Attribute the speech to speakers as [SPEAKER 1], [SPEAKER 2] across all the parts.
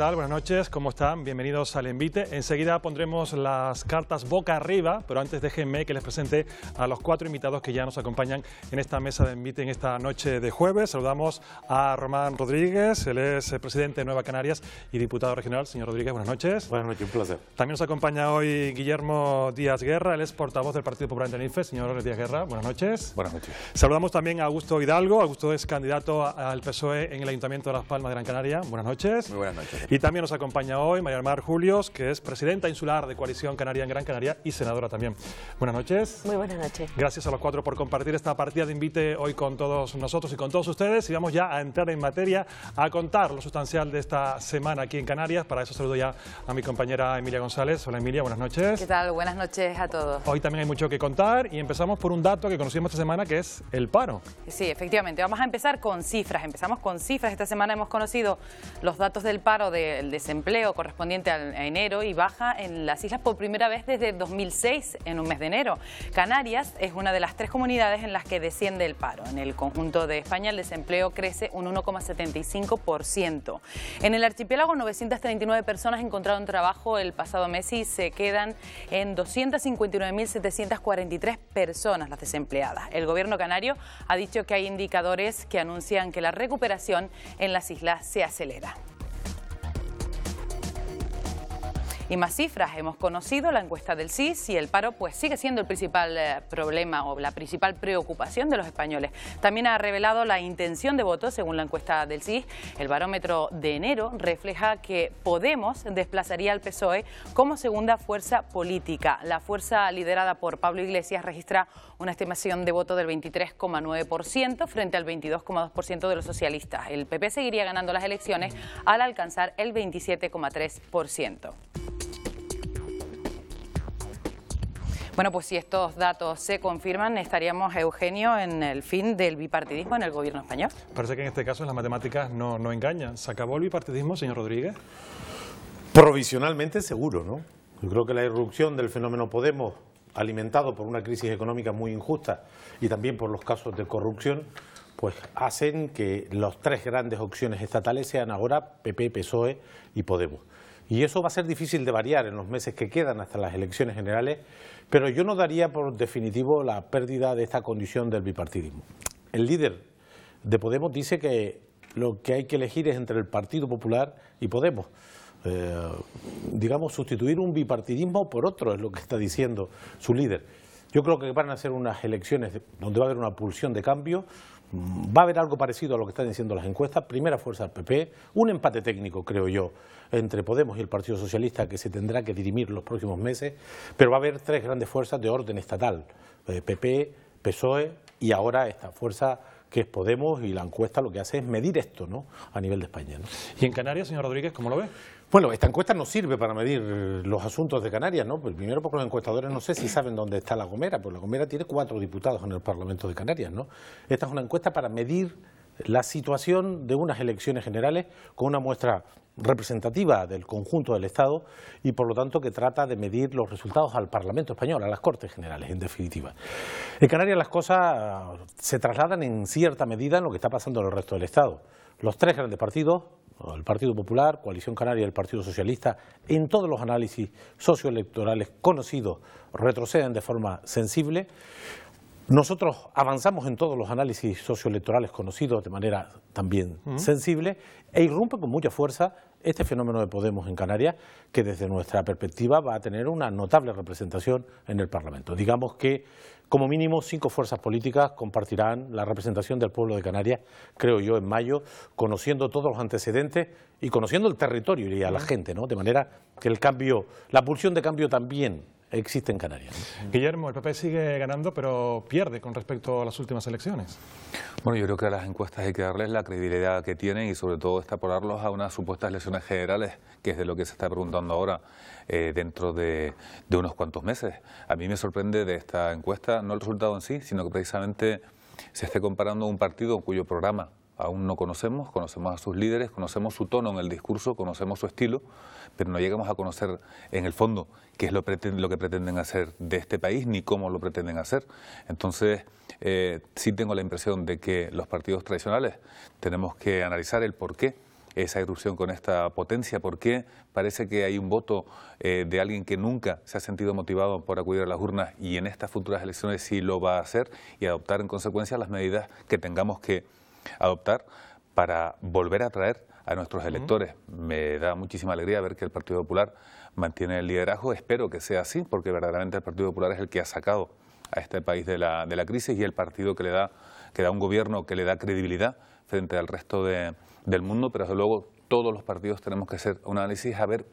[SPEAKER 1] tal? Buenas noches, ¿cómo están? Bienvenidos al Envite. Enseguida pondremos las cartas boca arriba, pero antes déjenme que les presente a los 4 invitados que ya nos acompañan en esta mesa de Envite en esta noche de jueves. Saludamos a Román Rodríguez, él es presidente de Nueva Canarias y diputado regional. Señor Rodríguez, buenas noches.
[SPEAKER 2] Buenas noches, un placer.
[SPEAKER 1] También nos acompaña hoy Guillermo Díaz Guerra, él es portavoz del Partido Popular en Tenerife. Señor Díaz Guerra, buenas noches.
[SPEAKER 2] Buenas noches.
[SPEAKER 1] Saludamos también a Augusto Hidalgo. Augusto es candidato al PSOE en el Ayuntamiento de Las Palmas de Gran Canaria. Buenas noches.
[SPEAKER 3] Muy buenas noches.
[SPEAKER 1] Y también nos acompaña hoy María del Mar Julios, que es presidenta insular de Coalición Canaria en Gran Canaria y senadora también. Buenas noches.
[SPEAKER 4] Muy buenas noches.
[SPEAKER 1] Gracias a los 4 por compartir esta partida de Envite hoy con todos nosotros y con todos ustedes. Y vamos ya a entrar en materia, a contar lo sustancial de esta semana aquí en Canarias. Para eso saludo ya a mi compañera Emilia González. Hola Emilia, buenas noches.
[SPEAKER 4] ¿Qué tal? Buenas noches a todos.
[SPEAKER 1] Hoy también hay mucho que contar y empezamos por un dato que conocimos esta semana, que es el paro.
[SPEAKER 4] Sí, efectivamente. Vamos a empezar con cifras. Empezamos con cifras. Esta semana hemos conocido los datos del paro del desempleo correspondiente a enero y baja en las islas por primera vez desde 2006 en un mes de enero. Canarias es una de las 3 comunidades en las que desciende el paro. En el conjunto de España el desempleo crece un 1,75%. En el archipiélago 939 personas encontraron trabajo el pasado mes y se quedan en 259.743 personas las desempleadas. El gobierno canario ha dicho que hay indicadores que anuncian que la recuperación en las islas se acelera. Y más cifras, hemos conocido la encuesta del CIS y el paro pues sigue siendo el principal problema o la principal preocupación de los españoles. También ha revelado la intención de voto según la encuesta del CIS. El barómetro de enero refleja que Podemos desplazaría al PSOE como segunda fuerza política. La fuerza liderada por Pablo Iglesias registra una estimación de voto del 23,9% frente al 22,2% de los socialistas. El PP seguiría ganando las elecciones al alcanzar el 27,3%. Bueno, pues si estos datos se confirman, estaríamos, Eugenio, en el fin del bipartidismo en el gobierno español.
[SPEAKER 1] Parece que en este caso las matemáticas no engañan. ¿Se acabó el bipartidismo, señor Rodríguez?
[SPEAKER 2] Provisionalmente seguro, ¿no? Yo creo que la irrupción del fenómeno Podemos, alimentado por una crisis económica muy injusta y también por los casos de corrupción, pues hacen que las 3 grandes opciones estatales sean ahora PP, PSOE y Podemos. Y eso va a ser difícil de variar en los meses que quedan hasta las elecciones generales, pero yo no daría por definitivo la pérdida de esta condición del bipartidismo. El líder de Podemos dice que lo que hay que elegir es entre el Partido Popular y Podemos. Digamos, sustituir un bipartidismo por otro, es lo que está diciendo su líder. Yo creo que van a ser unas elecciones donde va a haber una pulsión de cambio. Va a haber algo parecido a lo que están diciendo las encuestas, primera fuerza al PP, un empate técnico, creo yo, entre Podemos y el Partido Socialista que se tendrá que dirimir los próximos meses, pero va a haber 3 grandes fuerzas de orden estatal, PP, PSOE y ahora esta fuerza que es Podemos, y la encuesta lo que hace es medir esto, ¿no?, a nivel de España, ¿no?
[SPEAKER 1] ¿Y en Canarias, señor Rodríguez, cómo lo ve?
[SPEAKER 2] Bueno, esta encuesta no sirve para medir los asuntos de Canarias, ¿no? Pues primero porque los encuestadores no sé si saben dónde está La Gomera, pues La Gomera tiene 4 diputados en el Parlamento de Canarias, ¿no? Esta es una encuesta para medir la situación de unas elecciones generales con una muestra representativa del conjunto del Estado y por lo tanto que trata de medir los resultados al Parlamento español, a las Cortes Generales en definitiva. En Canarias las cosas se trasladan en cierta medida en lo que está pasando en el resto del Estado. Los 3 grandes partidos, el Partido Popular, Coalición Canaria y el Partido Socialista, en todos los análisis socioelectorales conocidos retroceden de forma sensible. Nosotros avanzamos en todos los análisis socioelectorales conocidos de manera también sensible e irrumpe con mucha fuerza este fenómeno de Podemos en Canarias, que desde nuestra perspectiva va a tener una notable representación en el Parlamento. Digamos que como mínimo 5 fuerzas políticas compartirán la representación del pueblo de Canarias, creo yo, en mayo, conociendo todos los antecedentes y conociendo el territorio y a la gente, ¿no? De manera que el cambio, la pulsión de cambio también existe en Canarias, ¿no?
[SPEAKER 1] Guillermo, el PP sigue ganando, pero pierde con respecto a las últimas elecciones.
[SPEAKER 3] Bueno, yo creo que a las encuestas hay que darles la credibilidad que tienen y sobre todo extrapolarlos a unas supuestas elecciones generales, que es de lo que se está preguntando ahora dentro de unos cuantos meses. A mí me sorprende de esta encuesta, no el resultado en sí, sino que precisamente se esté comparando un partido cuyo programa aún no conocemos a sus líderes, conocemos su tono en el discurso, conocemos su estilo, pero no llegamos a conocer en el fondo qué es lo que pretenden hacer de este país ni cómo lo pretenden hacer. Entonces, sí tengo la impresión de que los partidos tradicionales tenemos que analizar el porqué esa irrupción con esta potencia? ¿Por qué parece que hay un voto de alguien que nunca se ha sentido motivado por acudir a las urnas y en estas futuras elecciones sí lo va a hacer y adoptar en consecuencia las medidas que tengamos que adoptar para volver a atraer a nuestros electores? Me da muchísima alegría ver que el Partido Popular mantiene el liderazgo. Espero que sea así, porque verdaderamente el Partido Popular es el que ha sacado a este país de la crisis y el partido que da un gobierno que le da credibilidad frente al resto del mundo, pero desde luego todos los partidos tenemos que hacer un análisis a ver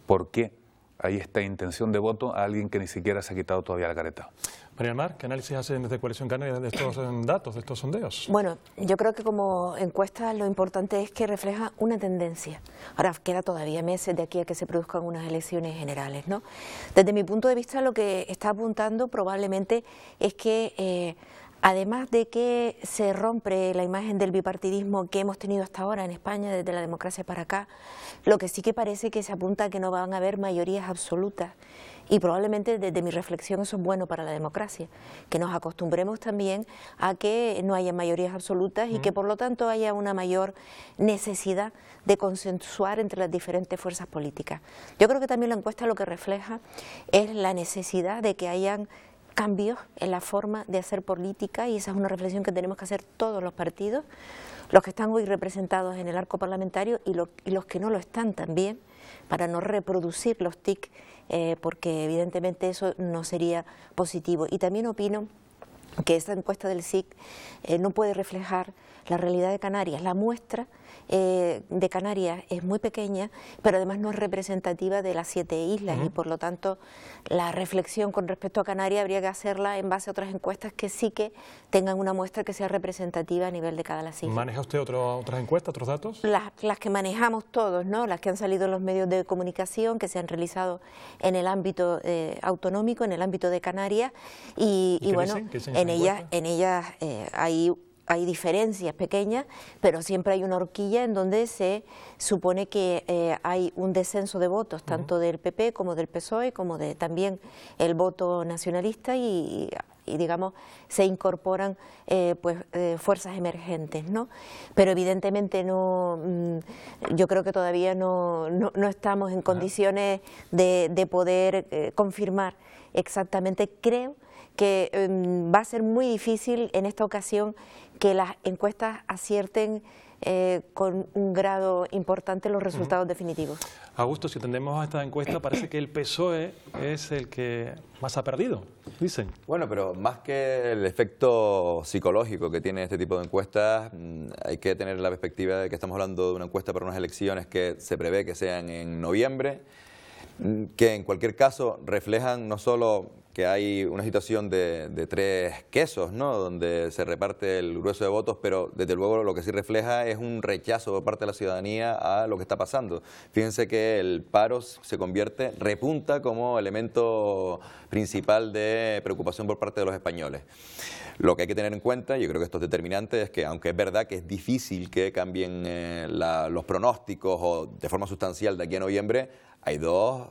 [SPEAKER 3] por qué hay esta intención de voto a alguien que ni siquiera se ha quitado todavía la careta.
[SPEAKER 1] María del Mar, ¿qué análisis hacen desde Coalición Canaria de estos datos, de estos sondeos?
[SPEAKER 5] Bueno, yo creo que como encuesta lo importante es que refleja una tendencia. Ahora, queda todavía meses de aquí a que se produzcan unas elecciones generales, ¿no? Desde mi punto de vista, lo que está apuntando probablemente es que además de que se rompe la imagen del bipartidismo que hemos tenido hasta ahora en España, desde la democracia para acá, lo que sí que parece que se apunta a que no van a haber mayorías absolutas. Y probablemente desde mi reflexión eso es bueno para la democracia, que nos acostumbremos también a que no haya mayorías absolutas y que por lo tanto haya una mayor necesidad de consensuar entre las diferentes fuerzas políticas. Yo creo que también la encuesta lo que refleja es la necesidad de que hayan cambios en la forma de hacer política, y esa es una reflexión que tenemos que hacer todos los partidos, los que están hoy representados en el arco parlamentario y los que no lo están también, para no reproducir los TIC, porque evidentemente eso no sería positivo. Y también opino que esta encuesta del CIC no puede reflejar la realidad de Canarias. La muestra de Canarias es muy pequeña, pero además no es representativa de las 7 islas y por lo tanto la reflexión con respecto a Canarias habría que hacerla en base a otras encuestas que sí que tengan una muestra que sea representativa a nivel de cada las islas.
[SPEAKER 1] ¿Maneja usted otras encuestas, otros datos?
[SPEAKER 5] Las que manejamos todos, ¿no? Las que han salido en los medios de comunicación, que se han realizado en el ámbito autonómico, en el ámbito de Canarias y bueno, en ellas hay diferencias pequeñas, pero siempre hay una horquilla en donde se supone que hay un descenso de votos, tanto del PP como del PSOE, como de también el voto nacionalista y digamos, se incorporan fuerzas emergentes, ¿no? Pero evidentemente yo creo que todavía no estamos en condiciones de poder confirmar exactamente. Creo que va a ser muy difícil en esta ocasión que las encuestas acierten con un grado importante los resultados definitivos.
[SPEAKER 1] Augusto, si atendemos a esta encuesta, parece que el PSOE es el que más ha perdido, dicen.
[SPEAKER 6] Bueno, pero más que el efecto psicológico que tiene este tipo de encuestas, hay que tener la perspectiva de que estamos hablando de una encuesta para unas elecciones que se prevé que sean en noviembre, que en cualquier caso reflejan no solo que hay una situación de tres quesos, ¿no?, donde se reparte el grueso de votos, pero desde luego lo que sí refleja es un rechazo por parte de la ciudadanía a lo que está pasando. Fíjense que el paro repunta como elemento principal de preocupación por parte de los españoles. Lo que hay que tener en cuenta, yo creo que esto es determinante, es que aunque es verdad que es difícil que cambien los pronósticos o de forma sustancial de aquí a noviembre, hay dos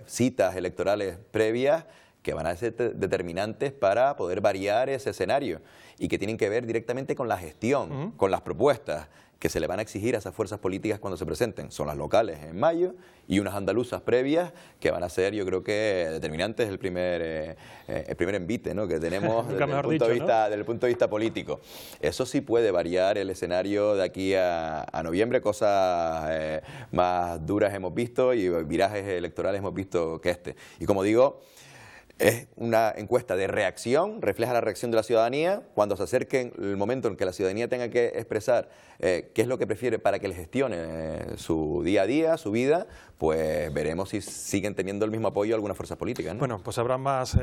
[SPEAKER 6] citas electorales previas que van a ser determinantes para poder variar ese escenario y que tienen que ver directamente con la gestión, con las propuestas que se le van a exigir a esas fuerzas políticas cuando se presenten. Son las locales en mayo y unas andaluzas previas que van a ser, yo creo que determinantes, el primer envite, ¿no?, que tenemos desde el punto de vista político. Eso sí puede variar el escenario de aquí a noviembre. Cosas más duras hemos visto y virajes electorales hemos visto que este. Y como digo, es una encuesta de reacción, refleja la reacción de la ciudadanía. Cuando se acerque el momento en que la ciudadanía tenga que expresar qué es lo que prefiere para que le gestione su día a día, su vida, pues veremos si siguen teniendo el mismo apoyo algunas fuerzas políticas, ¿no?
[SPEAKER 1] Bueno, pues habrá más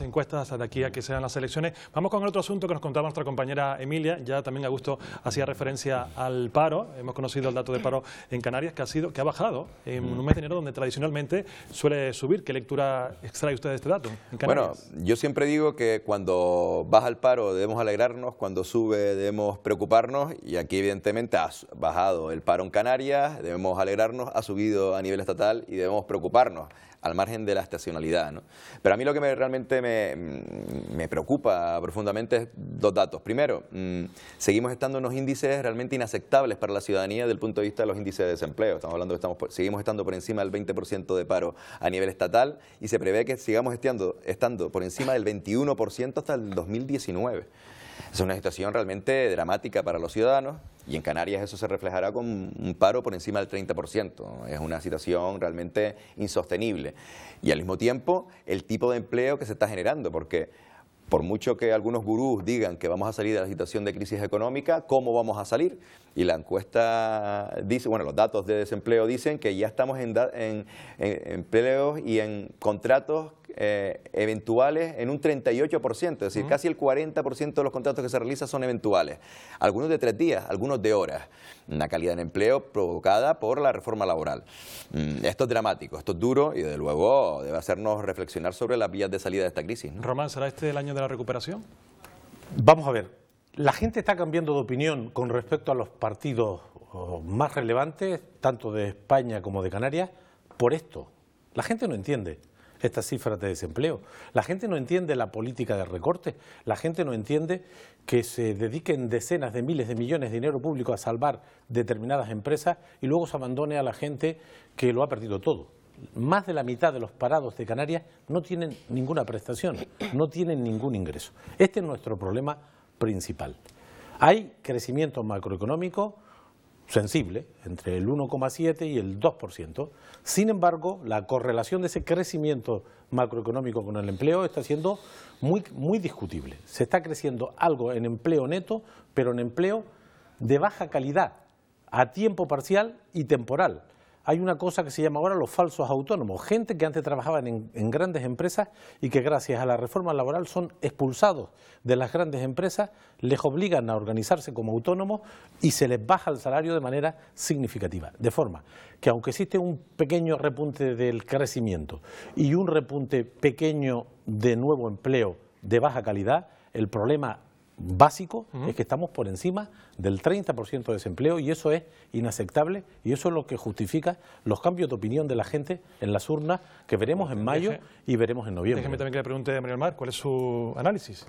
[SPEAKER 1] encuestas hasta de aquí a que sean las elecciones. Vamos con el otro asunto que nos contaba nuestra compañera Emilia. Ya también Augusto hacía referencia al paro. Hemos conocido el dato de paro en Canarias que ha bajado en un mes de enero donde tradicionalmente suele subir. ¿Qué lectura extrae usted de este dato en Canarias?
[SPEAKER 6] Bueno, yo siempre digo que cuando baja el paro debemos alegrarnos, cuando sube debemos preocuparnos, y aquí evidentemente ha bajado el paro en Canarias, debemos alegrarnos, ha subido a nivel estatal y debemos preocuparnos. al margen de la estacionalidad, ¿no? Pero a mí lo que realmente me preocupa profundamente es dos datos. Primero, seguimos estando en unos índices realmente inaceptables para la ciudadanía desde el punto de vista de los índices de desempleo. Estamos hablando de que seguimos estando por encima del 20% de paro a nivel estatal y se prevé que sigamos estando por encima del 21% hasta el 2019. Es una situación realmente dramática para los ciudadanos y en Canarias eso se reflejará con un paro por encima del 30%. Es una situación realmente insostenible. Y al mismo tiempo el tipo de empleo que se está generando, porque por mucho que algunos gurús digan que vamos a salir de la situación de crisis económica, ¿cómo vamos a salir? Y la encuesta dice, bueno, los datos de desempleo dicen que ya estamos en empleos y en contratos eventuales en un 38%, es decir, casi el 40% de los contratos que se realizan son eventuales. Algunos de 3 días, algunos de horas. Una calidad de empleo provocada por la reforma laboral. Esto es dramático, esto es duro y desde luego debe hacernos reflexionar sobre las vías de salida de esta crisis, ¿no?
[SPEAKER 1] Román, ¿será este el año de la recuperación?
[SPEAKER 2] Vamos a ver, la gente está cambiando de opinión con respecto a los partidos más relevantes, tanto de España como de Canarias, por esto. La gente no entiende estas cifras de desempleo. La gente no entiende la política de recortes. La gente no entiende que se dediquen decenas de miles de millones de dinero público a salvar determinadas empresas y luego se abandone a la gente que lo ha perdido todo. Más de la mitad de los parados de Canarias no tienen ninguna prestación, no tienen ningún ingreso. Este es nuestro problema principal. Hay crecimiento macroeconómico sensible, entre el 1,7 y el 2%. Sin embargo, la correlación de ese crecimiento macroeconómico con el empleo está siendo muy discutible. Se está creciendo algo en empleo neto, pero en empleo de baja calidad, a tiempo parcial y temporal. Hay una cosa que se llama ahora los falsos autónomos, gente que antes trabajaban en grandes empresas y que gracias a la reforma laboral son expulsados de las grandes empresas, les obligan a organizarse como autónomos y se les baja el salario de manera significativa. De forma que aunque existe un pequeño repunte del crecimiento y un repunte pequeño de nuevo empleo de baja calidad, el problema básico es que estamos por encima del 30% de desempleo y eso es inaceptable y eso es lo que justifica los cambios de opinión de la gente en las urnas que veremos en mayo y veremos en noviembre.
[SPEAKER 1] Déjeme también que le pregunte a María del Mar, ¿cuál es su análisis?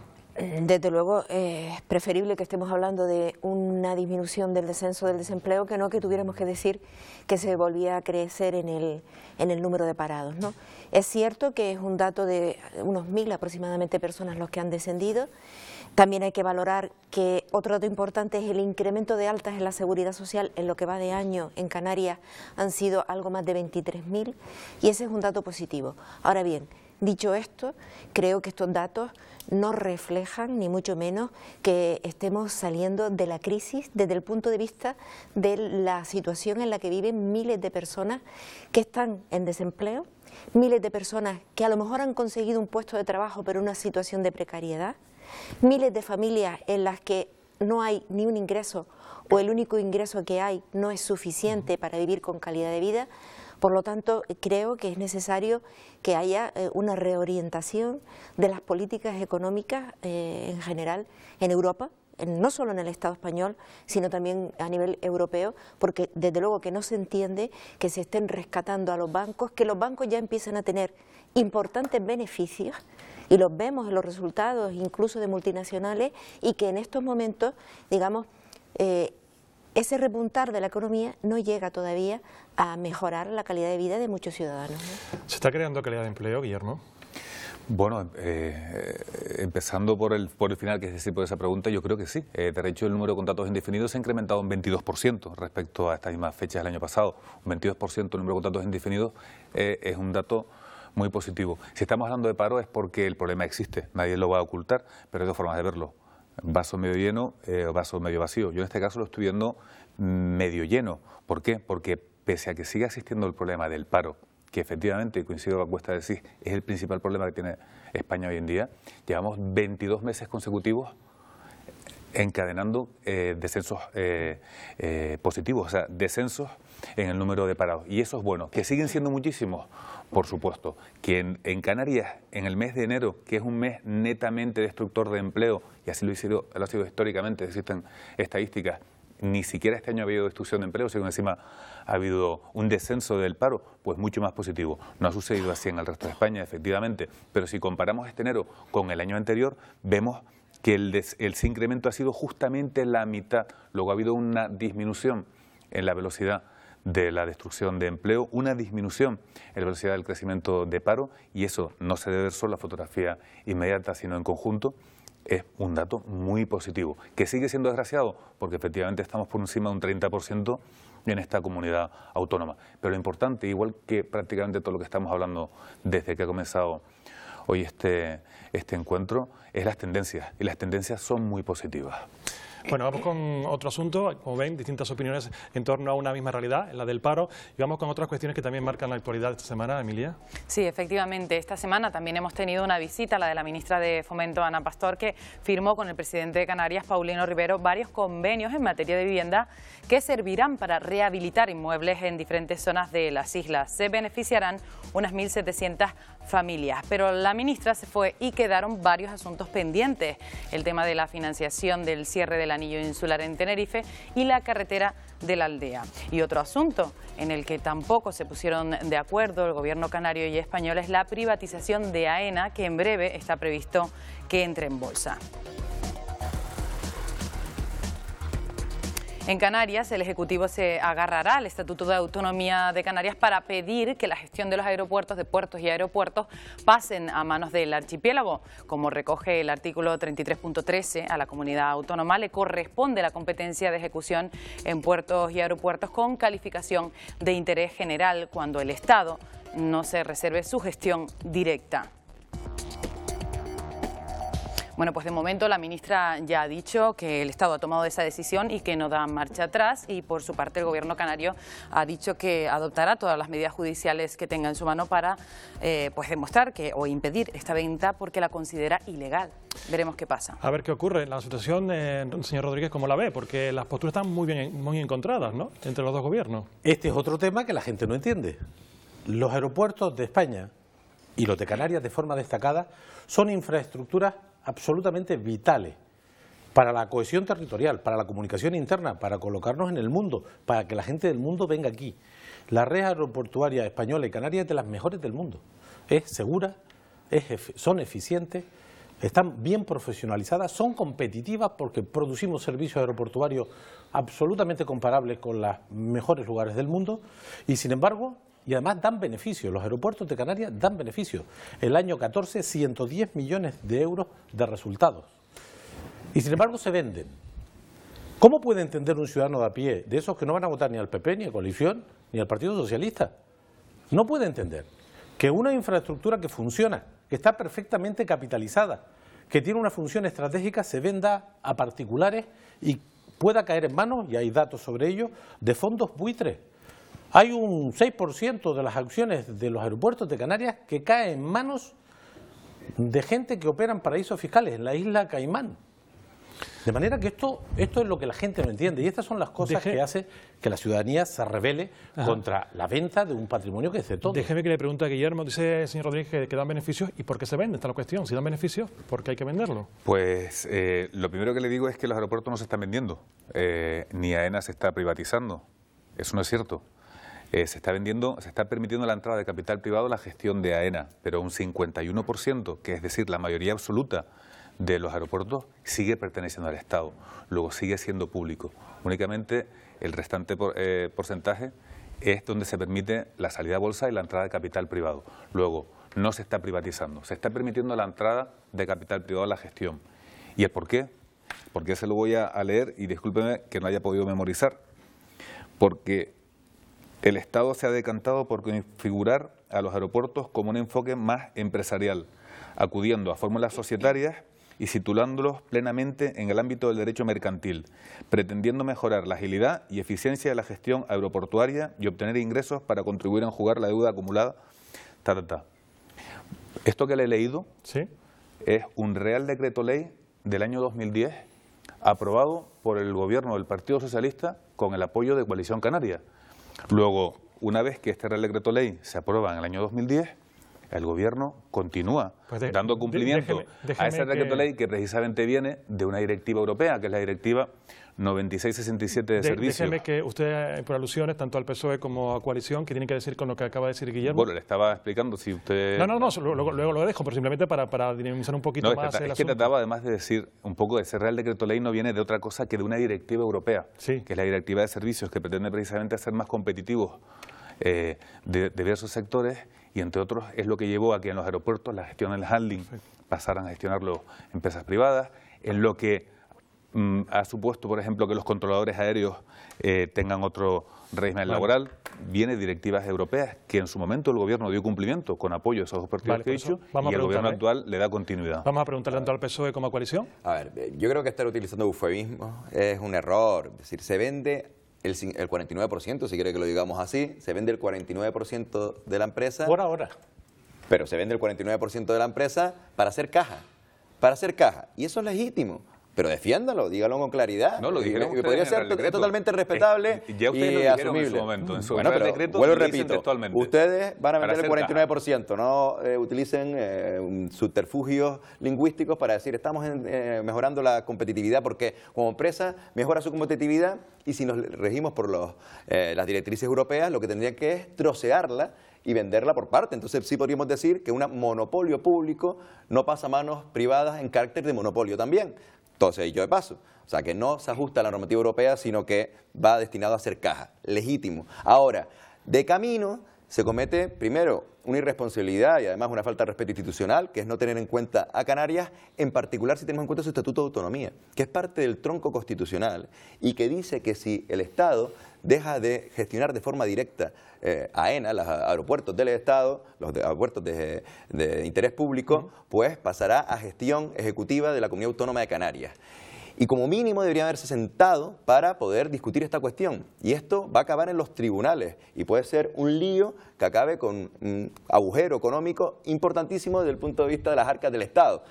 [SPEAKER 5] Desde luego es preferible que estemos hablando de una disminución del descenso del desempleo que no que tuviéramos que decir que se volvía a crecer en el número de parados, ¿no? Es cierto que es un dato de unos 1000 aproximadamente personas los que han descendido. También hay que valorar que otro dato importante es el incremento de altas en la seguridad social. En lo que va de año en Canarias han sido algo más de 23.000 y ese es un dato positivo. Ahora bien, dicho esto, creo que estos datos no reflejan ni mucho menos que estemos saliendo de la crisis desde el punto de vista de la situación en la que viven miles de personas que están en desempleo, miles de personas que a lo mejor han conseguido un puesto de trabajo pero en una situación de precariedad, miles de familias en las que no hay ni un ingreso o el único ingreso que hay no es suficiente para vivir con calidad de vida. Por lo tanto, creo que es necesario que haya una reorientación de las políticas económicas en general en Europa, no solo en el Estado español, sino también a nivel europeo, porque desde luego que no se entiende que se estén rescatando a los bancos, que los bancos ya empiezan a tener importantes beneficios y los vemos en los resultados incluso de multinacionales y que en estos momentos, digamos, ese repuntar de la economía no llega todavía a mejorar la calidad de vida de muchos ciudadanos, ¿no?
[SPEAKER 1] ¿Se está creando calidad de empleo, Guillermo?
[SPEAKER 3] Bueno, empezando por el final, que es decir, por esa pregunta, yo creo que sí. De hecho, el número de contratos indefinidos se ha incrementado un 22% respecto a estas mismas fechas del año pasado. Un 22% el número de contratos indefinidos es un dato muy positivo. Si estamos hablando de paro es porque el problema existe, nadie lo va a ocultar, pero hay dos formas de verlo. Vaso medio lleno o vaso medio vacío. Yo en este caso lo estoy viendo medio lleno. ¿Por qué? Porque pese a que siga existiendo el problema del paro, que efectivamente, coincido con la encuesta de CIS, es el principal problema que tiene España hoy en día, llevamos 22 meses consecutivos encadenando descensos positivos, o sea, descensos en el número de parados. Y eso es bueno. ¿Que siguen siendo muchísimos? Por supuesto. Que en Canarias, en el mes de enero, que es un mes netamente destructor de empleo, y así lo ha sido históricamente, existen estadísticas, ni siquiera este año ha habido destrucción de empleo, sino que encima ha habido un descenso del paro, pues mucho más positivo. No ha sucedido así en el resto de España, efectivamente, pero si comparamos este enero con el año anterior, vemos que el incremento ha sido justamente la mitad. Luego ha habido una disminución en la velocidad de la destrucción de empleo, una disminución en la velocidad del crecimiento de paro, y eso no se debe ver solo a fotografía inmediata, sino en conjunto. Es un dato muy positivo, que sigue siendo desgraciado, porque efectivamente estamos por encima de un 30% en esta comunidad autónoma. Pero lo importante, igual que prácticamente todo lo que estamos hablando desde que ha comenzado hoy este encuentro, es las tendencias, y las tendencias son muy positivas.
[SPEAKER 1] Bueno, vamos con otro asunto, como ven, distintas opiniones en torno a una misma realidad, la del paro, y vamos con otras cuestiones que también marcan la actualidad esta semana, Emilia.
[SPEAKER 4] Sí, efectivamente, esta semana también hemos tenido una visita, la de la ministra de Fomento, Ana Pastor, que firmó con el presidente de Canarias, Paulino Rivero, varios convenios en materia de vivienda que servirán para rehabilitar inmuebles en diferentes zonas de las islas. Se beneficiarán unas 1.700 familias, pero la ministra se fue y quedaron varios asuntos pendientes. El tema de la financiación del cierre del anillo insular en Tenerife y la carretera de la Aldea. Y otro asunto en el que tampoco se pusieron de acuerdo el gobierno canario y español es la privatización de AENA, que en breve está previsto que entre en bolsa. En Canarias, el Ejecutivo se agarrará al Estatuto de Autonomía de Canarias para pedir que la gestión de los aeropuertos, de puertos y aeropuertos, pasen a manos del archipiélago. Como recoge el artículo 33.13, a la comunidad autónoma le corresponde la competencia de ejecución en puertos y aeropuertos con calificación de interés general cuando el Estado no se reserve su gestión directa. Bueno, pues de momento la ministra ya ha dicho que el Estado ha tomado esa decisión y que no da marcha atrás, y por su parte el gobierno canario ha dicho que adoptará todas las medidas judiciales que tenga en su mano para pues demostrar que o impedir esta venta porque la considera ilegal. Veremos qué pasa.
[SPEAKER 1] A ver qué ocurre. La situación, señor Rodríguez, ¿cómo la ve? Porque las posturas están muy encontradas, ¿no?, entre los dos gobiernos.
[SPEAKER 2] Este es otro tema que la gente no entiende. Los aeropuertos de España y los de Canarias, de forma destacada, son infraestructuras absolutamente vitales para la cohesión territorial, para la comunicación interna, para colocarnos en el mundo, para que la gente del mundo venga aquí. La red aeroportuaria española y canaria es de las mejores del mundo. Es segura, son eficientes, están bien profesionalizadas, son competitivas porque producimos servicios aeroportuarios absolutamente comparables con los mejores lugares del mundo, y sin embargo, y además dan beneficios. Los aeropuertos de Canarias dan beneficios. El año 14, 110 millones de euros de resultados. Y sin embargo se venden. ¿Cómo puede entender un ciudadano de a pie, de esos que no van a votar ni al PP, ni a Coalición, ni al Partido Socialista? No puede entender que una infraestructura que funciona, que está perfectamente capitalizada, que tiene una función estratégica, se venda a particulares y pueda caer en manos, y hay datos sobre ello, de fondos buitres. Hay un 6% de las acciones de los aeropuertos de Canarias que cae en manos de gente que opera en paraísos fiscales, en la isla Caimán. De manera que esto es lo que la gente no entiende, y estas son las cosas que hacen que la ciudadanía se rebele contra la venta de un patrimonio que es de todos.
[SPEAKER 1] Déjeme que le pregunte a Guillermo, dice el señor Rodríguez que dan beneficios, ¿y por qué se vende? Está la cuestión. Si dan beneficios, ¿por qué hay que venderlo?
[SPEAKER 3] Pues lo primero que le digo es que los aeropuertos no se están vendiendo, ni AENA se está privatizando, eso no es cierto. Se está vendiendo, se está permitiendo la entrada de capital privado a la gestión de AENA, pero un 51%, que es decir, la mayoría absoluta de los aeropuertos, sigue perteneciendo al Estado, luego sigue siendo público. Únicamente el restante porcentaje es donde se permite la salida a bolsa y la entrada de capital privado. Luego, no se está privatizando, se está permitiendo la entrada de capital privado a la gestión. ¿Y el por qué? Porque se lo voy a leer, y discúlpeme que no haya podido memorizar, porque el Estado se ha decantado por configurar a los aeropuertos como un enfoque más empresarial, acudiendo a fórmulas societarias y situándolos plenamente en el ámbito del derecho mercantil, pretendiendo mejorar la agilidad y eficiencia de la gestión aeroportuaria y obtener ingresos para contribuir a enjugar la deuda acumulada. Esto que le he leído es un Real Decreto Ley del año 2010, aprobado por el gobierno del Partido Socialista con el apoyo de Coalición Canaria. Luego, una vez que este Real Decreto Ley se aprueba en el año 2010, el Gobierno continúa
[SPEAKER 1] Pues
[SPEAKER 3] dando cumplimiento a ese decreto ley que precisamente viene de una directiva europea, que es la directiva 9667 de servicios.
[SPEAKER 1] Déjeme que usted, por alusiones, tanto al PSOE como a Coalición, que tiene que decir con lo que acaba de decir Guillermo.
[SPEAKER 3] Bueno, le estaba explicando si usted...
[SPEAKER 1] No, luego lo dejo, pero simplemente para dinamizar un poquito más el
[SPEAKER 3] es
[SPEAKER 1] asunto.
[SPEAKER 3] que trataba además de decir un poco de ese Real Decreto Ley no viene de otra cosa que de una directiva europea,
[SPEAKER 1] sí,
[SPEAKER 3] que es la directiva de servicios, que pretende precisamente hacer más competitivos de diversos sectores, y entre otros es lo que llevó a que en los aeropuertos la gestión del handling pasaran a gestionarlo empresas privadas, en lo que ha supuesto, por ejemplo, que los controladores aéreos tengan otro régimen laboral. Viene directivas europeas que en su momento el Gobierno dio cumplimiento con apoyo a esos dos partidos que he dicho, y el Gobierno actual le da continuidad.
[SPEAKER 1] Vamos a preguntarle tanto al PSOE como a Coalición.
[SPEAKER 6] A ver, yo creo que estar utilizando eufemismo es un error. Es decir, se vende el 49%, si quiere que lo digamos así, se vende el 49% de la empresa.
[SPEAKER 2] Por ahora.
[SPEAKER 6] Pero se vende el 49% de la empresa para hacer caja. Para hacer caja. Y eso es legítimo. Pero defiéndalo, dígalo con claridad.
[SPEAKER 3] No, lo dijeron ustedes
[SPEAKER 6] podría
[SPEAKER 3] en
[SPEAKER 6] ser
[SPEAKER 3] el decreto.
[SPEAKER 6] totalmente respetable
[SPEAKER 3] ya ustedes
[SPEAKER 6] y
[SPEAKER 3] lo dijeron
[SPEAKER 6] asumible.
[SPEAKER 3] en su momento. En su
[SPEAKER 6] Bueno, pero
[SPEAKER 3] decreto
[SPEAKER 6] vuelvo y
[SPEAKER 3] lo dicen
[SPEAKER 6] repito,
[SPEAKER 3] textualmente.
[SPEAKER 6] ustedes van a
[SPEAKER 3] Para
[SPEAKER 6] vender el
[SPEAKER 3] hacer
[SPEAKER 6] 49%, no utilicen subterfugios lingüísticos para decir estamos mejorando la competitividad, porque como empresa mejora su competitividad, y si nos regimos por las directrices europeas, lo que tendrían que es trocearla y venderla por parte. Entonces sí podríamos decir que un monopolio público no pasa a manos privadas en carácter de monopolio también. Entonces, dicho de paso, o sea, que no se ajusta a la normativa europea, sino que va destinado a hacer caja, legítimo. Ahora, de camino se comete, primero, una irresponsabilidad y además una falta de respeto institucional, que es no tener en cuenta a Canarias, en particular si tenemos en cuenta su Estatuto de Autonomía, que es parte del tronco constitucional y que dice que si el Estado deja de gestionar de forma directa AENA, los aeropuertos del Estado, los aeropuertos de interés público, pues pasará a gestión ejecutiva de la Comunidad Autónoma de Canarias. Y como mínimo deberían haberse sentado para poder discutir esta cuestión. Y esto va a acabar en los tribunales y puede ser un lío que acabe con un agujero económico importantísimo desde el punto de vista de las arcas del Estado.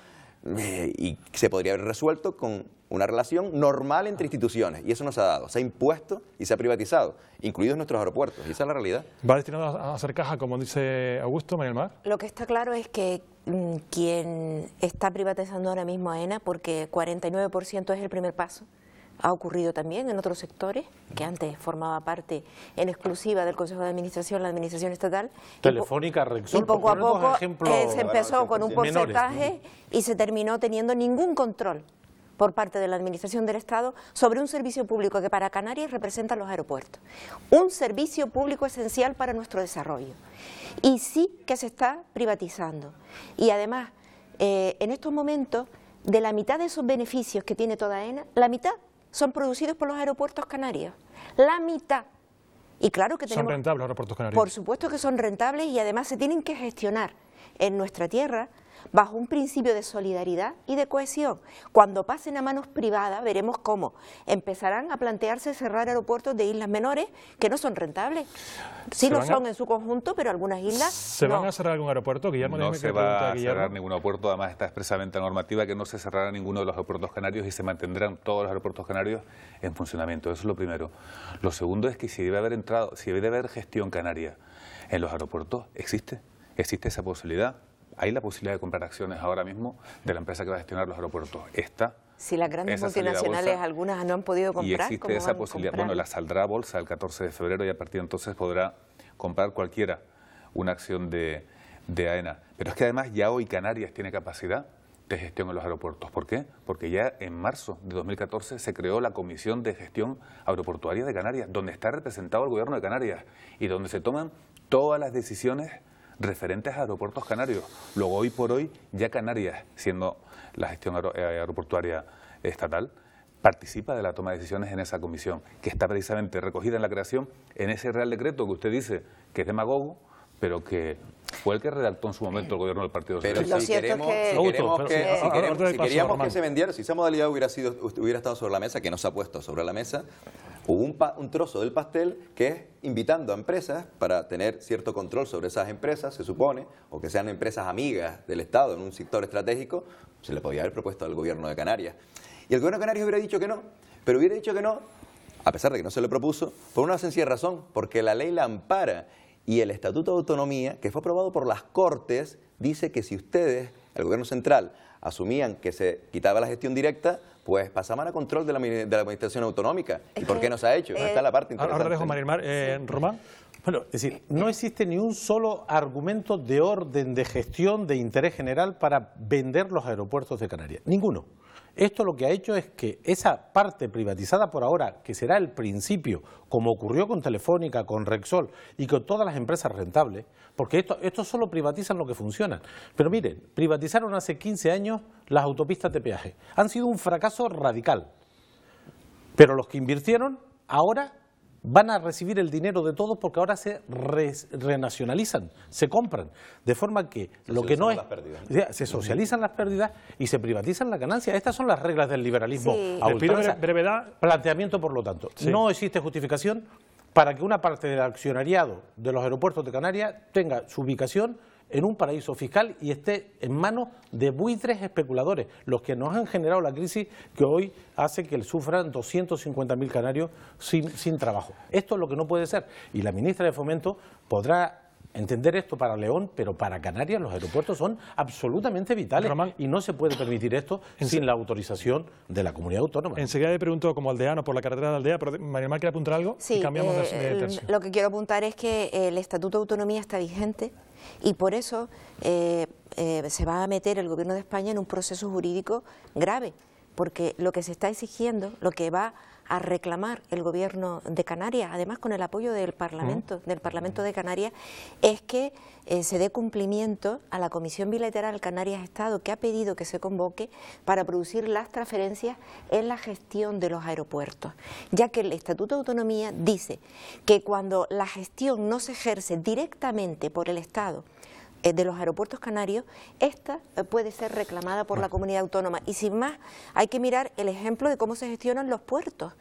[SPEAKER 6] Y se podría haber resuelto con una relación normal entre instituciones, y eso no se ha dado. Se ha impuesto y se ha privatizado, incluidos nuestros aeropuertos, y esa es la realidad.
[SPEAKER 1] ¿Va destinado a hacer caja, como dice Augusto, María del Mar?
[SPEAKER 5] Lo que está claro es que quien está privatizando ahora mismo AENA, porque 49% es el primer paso, ha ocurrido también en otros sectores, que antes formaba parte en exclusiva del Consejo de Administración, la Administración Estatal.
[SPEAKER 2] Telefónica, Rexol,
[SPEAKER 5] y poco a poco se empezó con un porcentaje
[SPEAKER 2] menores,
[SPEAKER 5] y se terminó teniendo ningún control por parte de la Administración del Estado sobre un servicio público que para Canarias representa los aeropuertos. Un servicio público esencial para nuestro desarrollo. Y sí que se está privatizando. Y además, en estos momentos, de la mitad de esos beneficios que tiene toda AENA, la mitad son producidos por los aeropuertos canarios. La mitad. Y claro que tenemos...
[SPEAKER 1] ¿Son rentables los aeropuertos canarios?
[SPEAKER 5] Por supuesto que son rentables y además se tienen que gestionar en nuestra tierra bajo un principio de solidaridad y de cohesión. Cuando pasen a manos privadas veremos cómo empezarán a plantearse cerrar aeropuertos de islas menores que no son rentables. Sí lo son en su conjunto, pero algunas islas
[SPEAKER 1] ¿Se van a cerrar algún aeropuerto, Guillermo?
[SPEAKER 3] No se va a cerrar ningún aeropuerto, además está expresamente en la normativa que no se cerrará ninguno de los aeropuertos canarios y se mantendrán todos los aeropuertos canarios en funcionamiento. Eso es lo primero. Lo segundo es que si debe haber gestión canaria en los aeropuertos, existe esa posibilidad. Hay la posibilidad de comprar acciones ahora mismo de la empresa que va a gestionar los aeropuertos.
[SPEAKER 5] Si las grandes multinacionales, algunas no han podido comprar,
[SPEAKER 3] y existe esa posibilidad. Bueno, la saldrá a bolsa el 14 de febrero y a partir de entonces podrá comprar cualquiera una acción de AENA. Pero es que además ya hoy Canarias tiene capacidad de gestión en los aeropuertos. ¿Por qué? Porque ya en marzo de 2014 se creó la Comisión de Gestión Aeroportuaria de Canarias, donde está representado el Gobierno de Canarias y donde se toman todas las decisiones referentes a aeropuertos canarios. Luego, hoy por hoy, ya Canarias, siendo la gestión aeroportuaria estatal, participa de la toma de decisiones en esa comisión, que está precisamente recogida en la creación en ese Real Decreto que usted dice que es demagogo, pero que fue el que redactó en su momento el gobierno del Partido Socialista.
[SPEAKER 6] Pero si queríamos que se vendiera, si esa modalidad hubiera estado sobre la mesa, que no se ha puesto sobre la mesa, hubo un trozo del pastel que es invitando a empresas para tener cierto control sobre esas empresas, se supone, o que sean empresas amigas del Estado en un sector estratégico, se le podía haber propuesto al gobierno de Canarias. Y el gobierno de Canarias hubiera dicho que no, pero hubiera dicho que no, a pesar de que no se le propuso, por una sencilla razón, porque la ley la ampara. Y el Estatuto de Autonomía, que fue aprobado por las Cortes, dice que si ustedes, el Gobierno Central, asumían que se quitaba la gestión directa, pues pasaban a control de la Administración Autonómica. ¿Y por qué no se ha hecho? Esta es la parte interesante.
[SPEAKER 1] Ahora dejo a Marilmar. Román.
[SPEAKER 2] Bueno, es decir, no existe ni un solo argumento de orden de gestión de interés general para vender los aeropuertos de Canarias. Ninguno. Esto lo que ha hecho es que esa parte privatizada por ahora, que será el principio, como ocurrió con Telefónica, con Rexol y con todas las empresas rentables, porque esto solo privatizan lo que funciona. Pero miren, privatizaron hace 15 años las autopistas de peaje. Han sido un fracaso radical. Pero los que invirtieron ahora van a recibir el dinero de todos porque ahora se renacionalizan, se compran, de forma que lo que no es, se socializan las pérdidas y se privatizan las ganancias. Estas son las reglas del liberalismo.
[SPEAKER 5] Sí.
[SPEAKER 1] Les pido brevedad.
[SPEAKER 2] Planteamiento, por lo tanto, no existe justificación para que una parte del accionariado de los aeropuertos de Canarias tenga su ubicación en un paraíso fiscal y esté en manos de buitres especuladores, los que nos han generado la crisis que hoy hace que sufran 250.000 canarios sin trabajo. Esto es lo que no puede ser. Y la ministra de Fomento podrá entender esto para León, pero para Canarias los aeropuertos son absolutamente vitales.
[SPEAKER 1] Román,
[SPEAKER 2] y no se puede permitir esto sin la autorización de la comunidad autónoma.
[SPEAKER 1] Enseguida le pregunto como aldeano por la carretera de Aldea, pero Marilmar quiere apuntar algo
[SPEAKER 5] Sí,
[SPEAKER 1] y cambiamos de tercio.
[SPEAKER 5] lo que quiero apuntar es que el Estatuto de Autonomía está vigente y por eso se va a meter el Gobierno de España en un proceso jurídico grave, porque lo que se está exigiendo, lo que va a reclamar el Gobierno de Canarias, además con el apoyo del Parlamento de Canarias, es que se dé cumplimiento a la Comisión Bilateral Canarias-Estado, que ha pedido que se convoque para producir las transferencias en la gestión de los aeropuertos, ya que el Estatuto de Autonomía dice que cuando la gestión no se ejerce directamente por el Estado de los aeropuertos canarios, esta puede ser reclamada por la comunidad autónoma. Y sin más, hay que mirar el ejemplo de cómo se gestionan los puertos.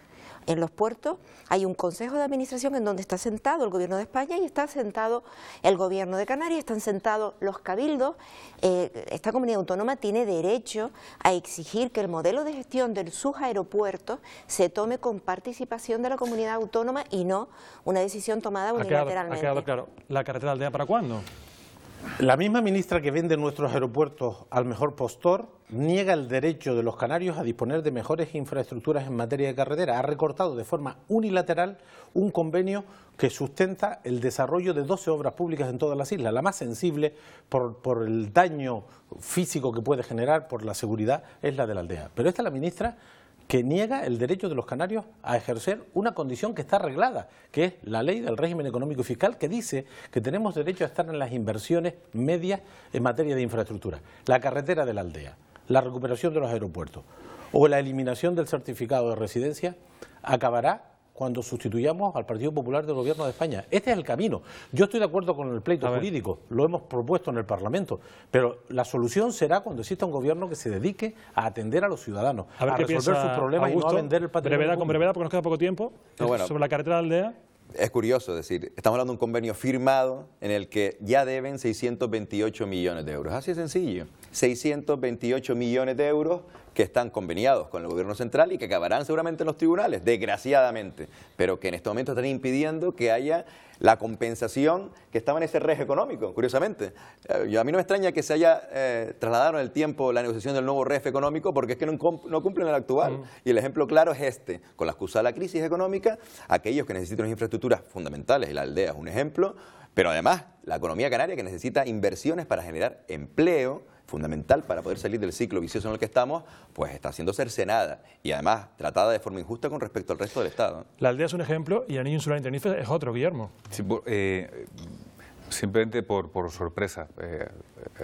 [SPEAKER 5] En los puertos hay un consejo de administración en donde está sentado el Gobierno de España y está sentado el Gobierno de Canarias, están sentados los cabildos. Esta comunidad autónoma tiene derecho a exigir que el modelo de gestión de sus aeropuertos se tome con participación de la comunidad autónoma y no una decisión tomada unilateralmente.
[SPEAKER 1] Ha quedado claro. ¿La carretera de Aldea para cuándo?
[SPEAKER 2] La misma ministra que vende nuestros aeropuertos al mejor postor niega el derecho de los canarios a disponer de mejores infraestructuras en materia de carretera. Ha recortado de forma unilateral un convenio que sustenta el desarrollo de 12 obras públicas en todas las islas. La más sensible por el daño físico que puede generar, por la seguridad, es la de la Aldea. Pero esta es la ministra que niega el derecho de los canarios a ejercer una condición que está arreglada, que es la ley del régimen económico y fiscal, que dice que tenemos derecho a estar en las inversiones medias en materia de infraestructura. La carretera de la Aldea, la recuperación de los aeropuertos o la eliminación del certificado de residencia acabará cuando sustituyamos al Partido Popular del Gobierno de España. Este es el camino. Yo estoy de acuerdo con el pleito jurídico, lo hemos propuesto en el Parlamento, pero la solución será cuando exista un gobierno que se dedique a atender a los ciudadanos, a resolver sus problemas, Augusto, y no a vender el patrimonio
[SPEAKER 1] brevedad
[SPEAKER 2] público.
[SPEAKER 1] Con brevedad, porque nos queda poco tiempo. Sobre la carretera de Aldea.
[SPEAKER 6] Es curioso, es decir, estamos hablando de un convenio firmado en el que ya deben 628 millones de euros. Así de sencillo. 628 millones de euros que están conveniados con el Gobierno central y que acabarán seguramente en los tribunales, desgraciadamente, pero que en este momento están impidiendo que haya la compensación que estaba en ese REF económico, curiosamente. A mí no me extraña que se haya trasladado en el tiempo la negociación del nuevo REF económico porque es que no cumplen el actual. Y el ejemplo claro es este. Con la excusa de la crisis económica, aquellos que necesitan unas infraestructuras fundamentales, y la Aldea es un ejemplo, pero además la economía canaria que necesita inversiones para generar empleo, fundamental para poder salir del ciclo vicioso en el que estamos, pues está siendo cercenada y además tratada de forma injusta con respecto al resto del Estado.
[SPEAKER 1] La Aldea es un ejemplo y Anillo Insular en Tenerife es otro, Guillermo.
[SPEAKER 3] Sí, simplemente por sorpresa.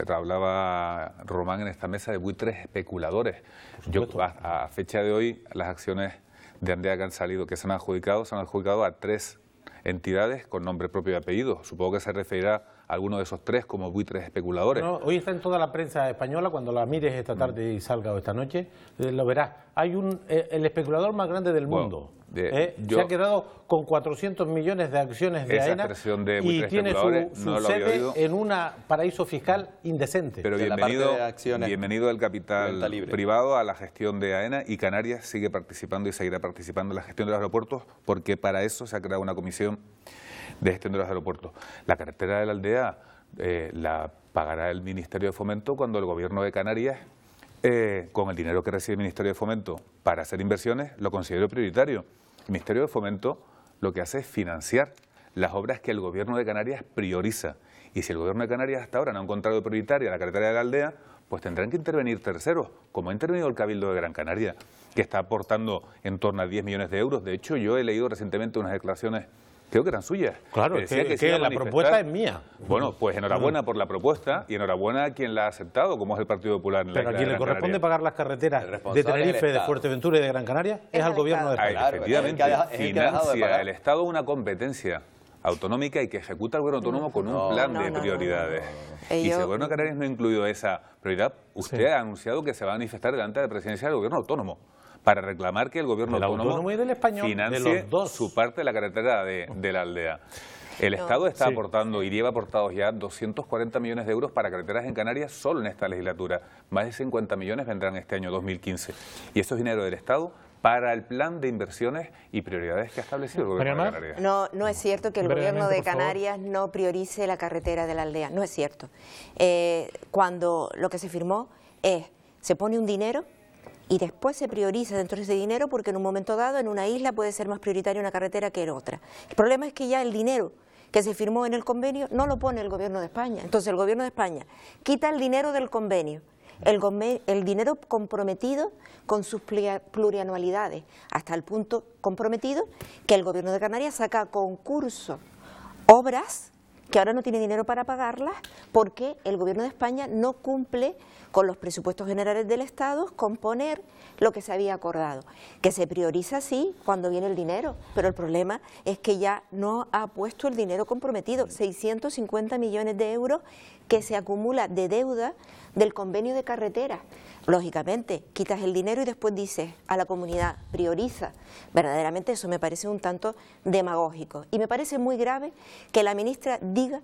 [SPEAKER 3] Hablaba Román en esta mesa de buitres especuladores. Yo, a fecha de hoy, las acciones de Aldea que han salido, que se han adjudicado a 3 entidades con nombre propio y apellido. Supongo que se referirá a alguno de esos 3 como buitres especuladores.
[SPEAKER 2] No, hoy está en toda la prensa española, cuando la mires esta tarde y salga o esta noche, lo verás. Hay el especulador más grande del mundo. Se ha quedado con 400 millones de acciones de AENA y tiene su sede en un paraíso fiscal indecente.
[SPEAKER 3] Pero bienvenido el capital privado a la gestión de AENA, y Canarias sigue participando y seguirá participando en la gestión de los aeropuertos porque para eso se ha creado una comisión de los aeropuertos. La carretera de la Aldea la pagará el Ministerio de Fomento cuando el Gobierno de Canarias, con el dinero que recibe el Ministerio de Fomento para hacer inversiones, lo considere prioritario. El Ministerio de Fomento lo que hace es financiar las obras que el Gobierno de Canarias prioriza. Y si el Gobierno de Canarias hasta ahora no ha encontrado prioritaria la carretera de la Aldea, pues tendrán que intervenir terceros, como ha intervenido el Cabildo de Gran Canaria, que está aportando en torno a 10 millones de euros. De hecho, yo he leído recientemente unas declaraciones, creo que eran suyas.
[SPEAKER 2] Claro, que la propuesta es mía.
[SPEAKER 3] Bueno, pues enhorabuena por la propuesta y enhorabuena a quien la ha aceptado, como es el Partido Popular en la
[SPEAKER 2] Pero a quien le corresponde pagar las carreteras de Tenerife, de Fuerteventura y de Gran Canaria es al Gobierno de España.
[SPEAKER 3] Efectivamente, financia el Estado una competencia autonómica y que ejecuta el Gobierno autónomo con un plan de prioridades. Y si el Gobierno de Canarias no ha incluido esa prioridad, usted ha anunciado que se va a manifestar delante de la presidencia del Gobierno autónomo para reclamar que el Gobierno autónomo
[SPEAKER 2] y del español,
[SPEAKER 3] financie su parte de la carretera de la Aldea. El Estado está aportando y lleva aportados ya 240 millones de euros para carreteras en Canarias solo en esta legislatura. Más de 50 millones vendrán este año 2015. Y eso es dinero del Estado para el plan de inversiones y prioridades que ha establecido el Gobierno de Canarias.
[SPEAKER 5] No es cierto que el Gobierno de Canarias no priorice la carretera de la Aldea, no es cierto. Cuando lo que se firmó es, se pone un dinero y después se prioriza dentro de ese dinero porque en un momento dado en una isla puede ser más prioritaria una carretera que en otra. El problema es que ya el dinero que se firmó en el convenio no lo pone el Gobierno de España. Entonces el Gobierno de España quita el dinero del convenio, el dinero comprometido con sus plurianualidades, hasta el punto comprometido que el Gobierno de Canarias saca a concurso obras que ahora no tiene dinero para pagarlas porque el Gobierno de España no cumple con los presupuestos generales del Estado con poner lo que se había acordado. Que se prioriza sí cuando viene el dinero, pero el problema es que ya no ha puesto el dinero comprometido, 650 millones de euros que se acumula de deuda del convenio de carretera. Lógicamente, quitas el dinero y después dices a la comunidad, prioriza. Verdaderamente eso me parece un tanto demagógico. Y me parece muy grave que la ministra diga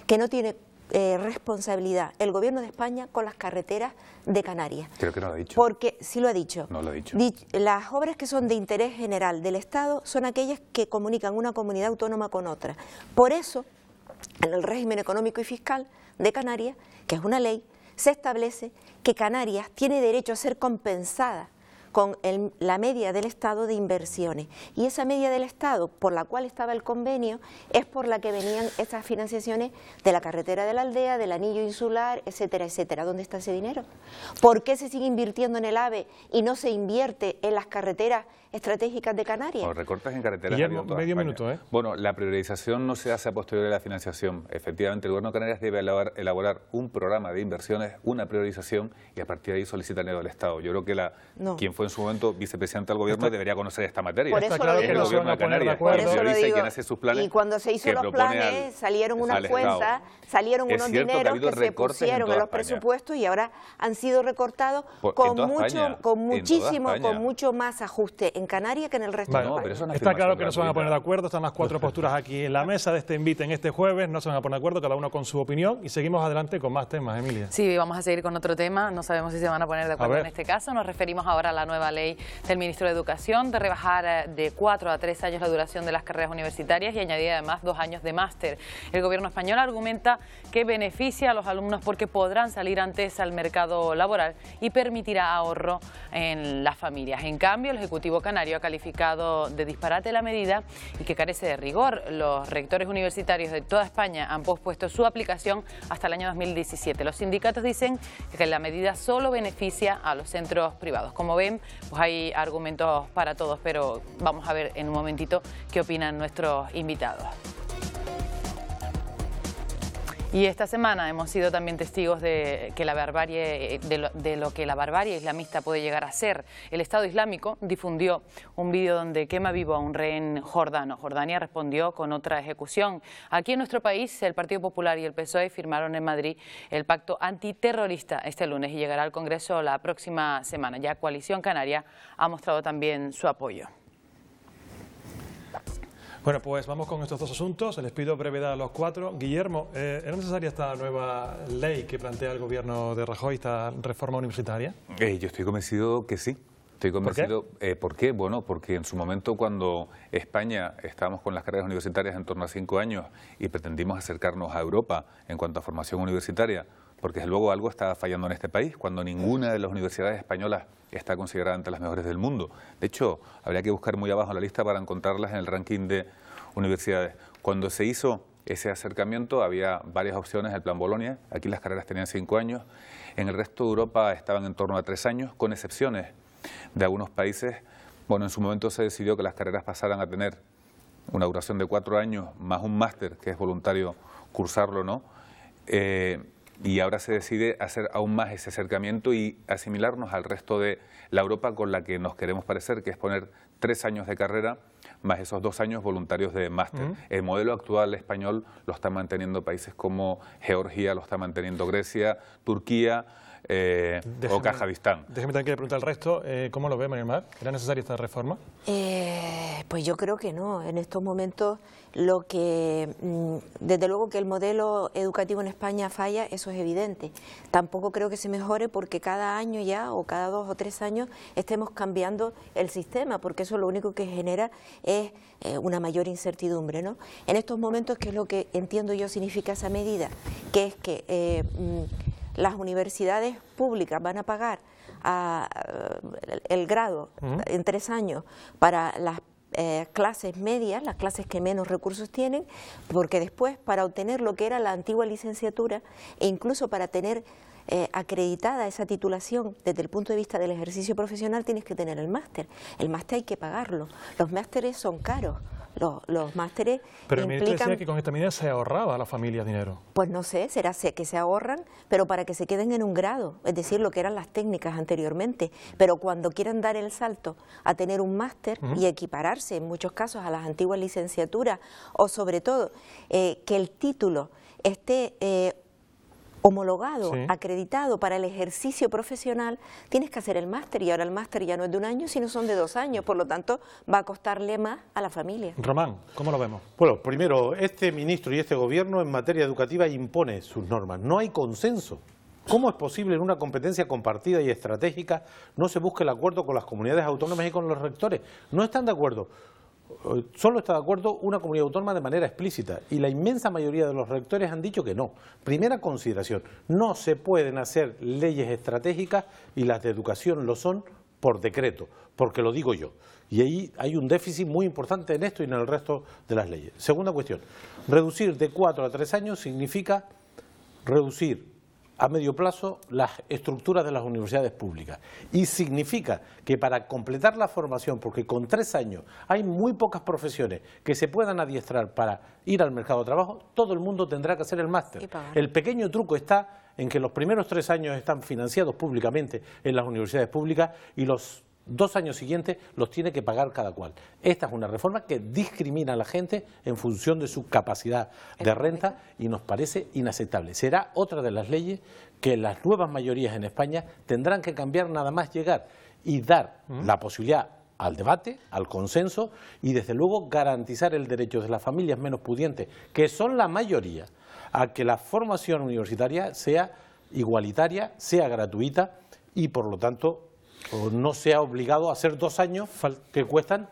[SPEAKER 5] que no tiene responsabilidad el Gobierno de España con las carreteras de Canarias.
[SPEAKER 3] Creo que no lo ha dicho.
[SPEAKER 5] Porque sí lo ha dicho.
[SPEAKER 3] No lo ha dicho.
[SPEAKER 5] Las obras que son de interés general del Estado son aquellas que comunican una comunidad autónoma con otra. Por eso, en el régimen económico y fiscal de Canarias, que es una ley, se establece que Canarias tiene derecho a ser compensada con la media del Estado de inversiones. Y esa media del Estado, por la cual estaba el convenio, es por la que venían esas financiaciones de la carretera de la Aldea, del anillo insular, etcétera, etcétera. ¿Dónde está ese dinero? ¿Por qué se sigue invirtiendo en el AVE y no se invierte en las carreteras estratégicas de Canarias?
[SPEAKER 3] Bueno, recortes en carreteras.
[SPEAKER 1] Guillermo, medio minuto,
[SPEAKER 3] Bueno, la priorización no se hace a posteriori de la financiación. Efectivamente, el Gobierno de Canarias debe elaborar un programa de inversiones, una priorización, y a partir de ahí solicita el dinero del Estado. Yo creo que quien fue en su momento vicepresidente del Gobierno debería conocer esta materia.
[SPEAKER 5] Por eso
[SPEAKER 3] Está claro que el Gobierno de Canarias prioriza y quien hace sus planes.
[SPEAKER 5] Y cuando se hizo los planes salieron unas cuentas, salieron unos dineros que se pusieron en los presupuestos y ahora han sido recortados con mucho más ajuste en Canarias que en el resto de España.
[SPEAKER 1] Está claro que no se van a poner de acuerdo, están las cuatro posturas aquí en la mesa de este Invite en este jueves, no se van a poner de acuerdo, cada uno con su opinión, y seguimos adelante con más temas, Emilia.
[SPEAKER 4] Sí, vamos a seguir con otro tema, no sabemos si se van a poner de acuerdo en este caso. Nos referimos ahora a la nueva ley del Ministro de Educación de rebajar de 4 a 3 años la duración de las carreras universitarias y añadir además 2 años de máster. El Gobierno español argumenta que beneficia a los alumnos porque podrán salir antes al mercado laboral y permitirá ahorro en las familias. En cambio, el Ejecutivo canario ha calificado de disparate la medida y que carece de rigor. Los rectores universitarios de toda España han pospuesto su aplicación hasta el año 2017. Los sindicatos dicen que la medida solo beneficia a los centros privados. Como ven, pues hay argumentos para todos, pero vamos a ver en un momentito qué opinan nuestros invitados. Y esta semana hemos sido también testigos de que la barbarie, de lo que la barbarie islamista puede llegar a ser. El Estado Islámico difundió un vídeo donde quema vivo a un rehén jordano. Jordania respondió con otra ejecución. Aquí en nuestro país, el Partido Popular y el PSOE firmaron en Madrid el pacto antiterrorista este lunes y llegará al Congreso la próxima semana. Ya Coalición Canaria ha mostrado también su apoyo.
[SPEAKER 1] Bueno, pues vamos con estos dos asuntos. Les pido brevedad a los cuatro. Guillermo, ¿era necesaria esta nueva ley que plantea el gobierno de Rajoy, esta reforma universitaria?
[SPEAKER 3] Yo estoy convencido que sí. Estoy convencido. ¿Por qué? Bueno, porque en su momento cuando España estábamos con las carreras universitarias en torno a 5 años y pretendimos acercarnos a Europa en cuanto a formación universitaria, porque desde luego algo está fallando en este país, cuando ninguna de las universidades españolas está considerada entre las mejores del mundo. De hecho, habría que buscar muy abajo la lista para encontrarlas en el ranking de universidades. Cuando se hizo ese acercamiento había varias opciones, el plan Bolonia, aquí las carreras tenían 5 años, en el resto de Europa estaban en torno a 3 años, con excepciones de algunos países. Bueno, en su momento se decidió que las carreras pasaran a tener una duración de 4 años, más un máster, que es voluntario cursarlo, ¿no? Y ahora se decide hacer aún más ese acercamiento y asimilarnos al resto de la Europa con la que nos queremos parecer, que es poner 3 años de carrera más esos 2 años voluntarios de máster. El modelo actual español lo están manteniendo países como Georgia, lo está manteniendo Grecia, Turquía o Kazajistán.
[SPEAKER 1] Déjeme también que le pregunte al resto, ¿cómo lo ve, María Mar? ¿Era necesaria esta reforma?
[SPEAKER 5] Pues yo creo que no. En estos momentos, desde luego que el modelo educativo en España falla, eso es evidente. Tampoco creo que se mejore porque cada año ya, o cada 2 o 3 años, estemos cambiando el sistema, porque eso lo único que genera es una mayor incertidumbre, ¿no? En estos momentos, ¿qué es lo que entiendo yo significa esa medida? Que es que las universidades públicas van a pagar el grado en 3 años para las clases medias, las clases que menos recursos tienen, porque después para obtener lo que era la antigua licenciatura e incluso para tener acreditada esa titulación desde el punto de vista del ejercicio profesional tienes que tener el máster. El máster hay que pagarlo. Los másteres son caros. Los másteres
[SPEAKER 1] Pero el ministro
[SPEAKER 5] implican...
[SPEAKER 1] decía que con esta medida se ahorraba a las familias dinero.
[SPEAKER 5] Pues no sé, será que se ahorran, pero para que se queden en un grado, es decir, lo que eran las técnicas anteriormente. Pero cuando quieran dar el salto a tener un máster y equipararse en muchos casos a las antiguas licenciaturas, o sobre todo que el título esté homologado, acreditado para el ejercicio profesional, tienes que hacer el máster, y ahora el máster ya no es de 1 año, sino son de 2 años, por lo tanto va a costarle más a la familia.
[SPEAKER 1] Román, ¿cómo lo vemos?
[SPEAKER 2] Bueno, primero, este ministro y este gobierno en materia educativa impone sus normas, no hay consenso. ¿Cómo es posible en una competencia compartida y estratégica no se busque el acuerdo con las comunidades autónomas y con los rectores? No están de acuerdo. Solo está de acuerdo una comunidad autónoma de manera explícita y la inmensa mayoría de los rectores han dicho que no. Primera consideración, no se pueden hacer leyes estratégicas y las de educación lo son por decreto, porque lo digo yo. Y ahí hay un déficit muy importante en esto y en el resto de las leyes. Segunda cuestión, reducir de 4 a 3 años significa reducir a medio plazo las estructuras de las universidades públicas y significa que para completar la formación, porque con 3 años hay muy pocas profesiones que se puedan adiestrar para ir al mercado de trabajo, todo el mundo tendrá que hacer el máster. El pequeño truco está en que los primeros 3 años están financiados públicamente en las universidades públicas y los 2 años siguientes los tiene que pagar cada cual. Esta es una reforma que discrimina a la gente en función de su capacidad de renta y nos parece inaceptable. Será otra de las leyes que las nuevas mayorías en España tendrán que cambiar nada más llegar y dar la posibilidad al debate, al consenso y desde luego garantizar el derecho de las familias menos pudientes, que son la mayoría, a que la formación universitaria sea igualitaria, sea gratuita y por lo tanto no sea obligado a hacer 2 años que cuestan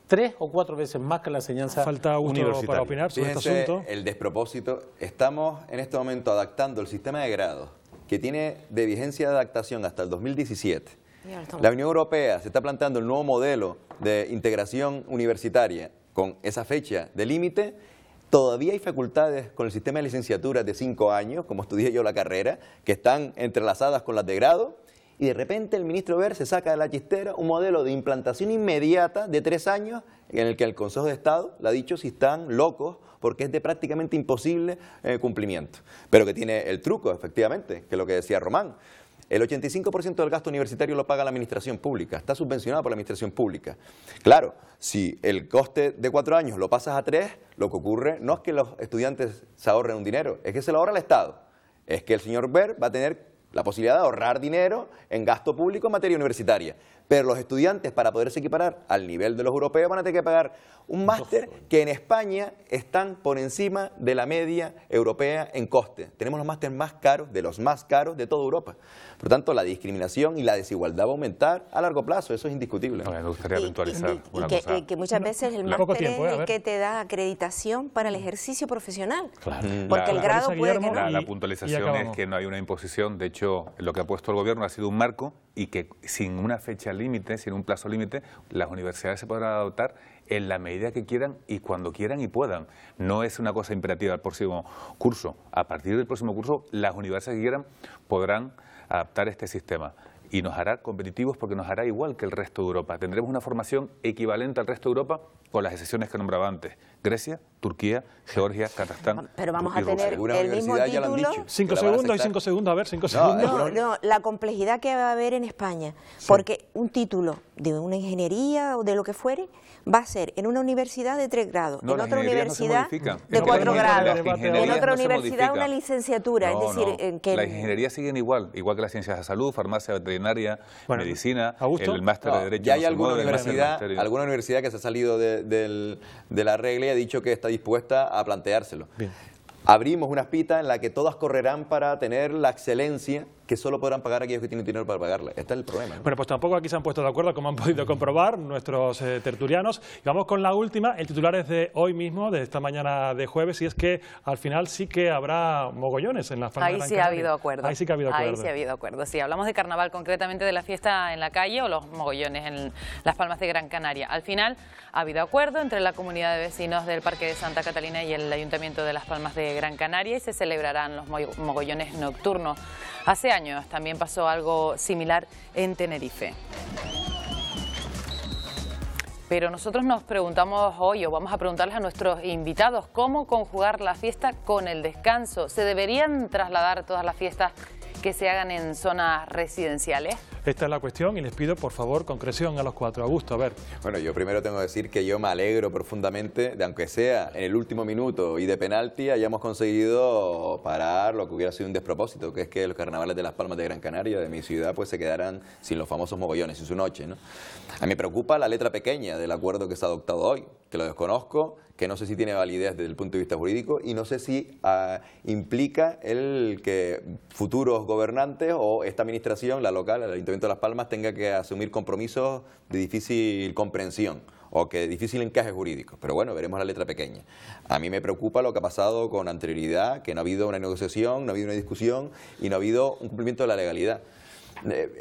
[SPEAKER 2] 3 o 4 veces más que la enseñanza universitaria.
[SPEAKER 1] Para opinar sobre este asunto.
[SPEAKER 6] El despropósito. Estamos en este momento adaptando el sistema de grados que tiene de vigencia de adaptación hasta el 2017. La Unión Europea se está planteando el nuevo modelo de integración universitaria con esa fecha de límite. Todavía hay facultades con el sistema de licenciaturas de 5 años, como estudié yo la carrera, que están entrelazadas con las de grado. Y de repente el ministro Wert se saca de la chistera un modelo de implantación inmediata de 3 años en el que el Consejo de Estado le ha dicho si están locos porque es de prácticamente imposible cumplimiento. Pero que tiene el truco, efectivamente, que es lo que decía Román. El 85% del gasto universitario lo paga la administración pública, está subvencionado por la administración pública. Claro, si el coste de 4 años lo pasas a 3, lo que ocurre no es que los estudiantes se ahorren un dinero, es que se lo ahorra el Estado. Es que el señor Wert va a tener la posibilidad de ahorrar dinero en gasto público en materia universitaria. pero los estudiantes, para poderse equiparar al nivel de los europeos, van a tener que pagar un máster que en España están por encima de la media europea en coste. Tenemos los másteres más caros, de los más caros de toda Europa. Por lo tanto, la discriminación y la desigualdad va a aumentar a largo plazo, eso es indiscutible.
[SPEAKER 3] Me gustaría puntualizar una
[SPEAKER 5] que,
[SPEAKER 3] cosa.
[SPEAKER 5] que muchas veces el
[SPEAKER 1] Poco
[SPEAKER 5] máster
[SPEAKER 1] tiempo,
[SPEAKER 5] es
[SPEAKER 1] a
[SPEAKER 5] el
[SPEAKER 1] ver.
[SPEAKER 5] que te da acreditación para el ejercicio profesional.
[SPEAKER 2] Claro.
[SPEAKER 5] Porque el grado
[SPEAKER 1] Clarisa,
[SPEAKER 5] puede que
[SPEAKER 1] Guillermo.
[SPEAKER 5] no.
[SPEAKER 3] La
[SPEAKER 1] y
[SPEAKER 3] puntualización
[SPEAKER 1] acabamos.
[SPEAKER 3] es que no hay una imposición. De hecho, lo que ha puesto el gobierno ha sido un marco y que sin una fecha límite, sin un plazo límite, las universidades se podrán adoptar en la medida que quieran y cuando quieran y puedan. No es una cosa imperativa al próximo curso. A partir del próximo curso, las universidades que quieran podrán adaptar este sistema. Y nos hará competitivos porque nos hará igual que el resto de Europa. Tendremos una formación equivalente al resto de Europa con las excepciones que nombraba antes. Grecia, Turquía, Georgia, Kazajstán.
[SPEAKER 5] Pero vamos
[SPEAKER 3] y
[SPEAKER 5] a
[SPEAKER 3] Rusia.
[SPEAKER 5] tener
[SPEAKER 6] Alguna
[SPEAKER 5] el mismo
[SPEAKER 6] universidad ya lo han
[SPEAKER 5] título.
[SPEAKER 6] dicho.
[SPEAKER 1] 5
[SPEAKER 6] que la van a
[SPEAKER 1] segundos y
[SPEAKER 6] aceptar.
[SPEAKER 1] 5 segundos, a ver, 5 segundos.
[SPEAKER 5] No, la complejidad que va a haber en España, porque un título de una ingeniería o de lo que fuere va a ser en una universidad de 3 grados,
[SPEAKER 3] No,
[SPEAKER 5] en
[SPEAKER 3] las
[SPEAKER 5] otra
[SPEAKER 3] ingenierías no se
[SPEAKER 5] universidad
[SPEAKER 3] modifican.
[SPEAKER 5] de
[SPEAKER 3] No,
[SPEAKER 5] 4
[SPEAKER 3] las
[SPEAKER 5] grados,
[SPEAKER 3] ingenierías
[SPEAKER 5] en otra
[SPEAKER 3] no se
[SPEAKER 5] universidad
[SPEAKER 3] modifican.
[SPEAKER 5] una licenciatura,
[SPEAKER 3] No,
[SPEAKER 5] es decir,
[SPEAKER 3] no.
[SPEAKER 5] que
[SPEAKER 3] Las ingenierías siguen igual que las ciencias de salud, farmacia veterinaria,
[SPEAKER 1] Bueno,
[SPEAKER 3] medicina,
[SPEAKER 1] Augusto.
[SPEAKER 3] el máster de Derecho.
[SPEAKER 6] Ya hay
[SPEAKER 3] no se
[SPEAKER 6] alguna
[SPEAKER 3] mueve, el máster
[SPEAKER 6] universidad,
[SPEAKER 3] magisterio.
[SPEAKER 6] alguna universidad que se ha salido de la regla y ha dicho que está dispuesta a planteárselo.
[SPEAKER 1] Bien.
[SPEAKER 6] Abrimos una espita en la que todas correrán para tener la excelencia que solo podrán pagar aquellos que tienen dinero para pagarla. Este es el problema, ¿no?
[SPEAKER 1] Bueno, pues tampoco aquí se han puesto de acuerdo, como han podido comprobar nuestros tertulianos. Y vamos con la última. El titular es de hoy mismo, de esta mañana de jueves, y es que al final sí que habrá mogollones en las Palmas de
[SPEAKER 4] Ahí
[SPEAKER 1] Gran
[SPEAKER 4] sí ha
[SPEAKER 1] Canaria.
[SPEAKER 4] habido acuerdo.
[SPEAKER 1] Ahí sí que ha habido acuerdo.
[SPEAKER 4] Ahí sí ha habido acuerdo. Sí, hablamos de carnaval, concretamente de la fiesta en la calle o los mogollones en las Palmas de Gran Canaria. Al final ha habido acuerdo entre la comunidad de vecinos del Parque de Santa Catalina y el Ayuntamiento de las Palmas de Gran Canaria y se celebrarán los mogollones nocturnos. Hace años también pasó algo similar en Tenerife. Pero nosotros nos preguntamos hoy, o vamos a preguntarles a nuestros invitados, ¿cómo conjugar la fiesta con el descanso? ¿Se deberían trasladar todas las fiestas que se hagan en zonas residenciales?
[SPEAKER 1] Esta es la cuestión y les pido, por favor, concreción a los 4. Augusto, a ver.
[SPEAKER 6] Bueno, yo primero tengo que decir que yo me alegro profundamente de, aunque sea en el último minuto y de penalti, hayamos conseguido parar lo que hubiera sido un despropósito, que es que los carnavales de las Palmas de Gran Canaria, de mi ciudad, pues se quedaran sin los famosos mogollones, sin su noche, ¿no? A mí me preocupa la letra pequeña del acuerdo que se ha adoptado hoy, que lo desconozco, que no sé si tiene validez desde el punto de vista jurídico y no sé si implica el que futuros gobernantes o esta administración, la local, el Ayuntamiento de Las Palmas, tenga que asumir compromisos de difícil comprensión o que de difícil encaje jurídico. Pero bueno, veremos la letra pequeña. A mí me preocupa lo que ha pasado con anterioridad, que no ha habido una negociación, no ha habido una discusión y no ha habido un cumplimiento de la legalidad.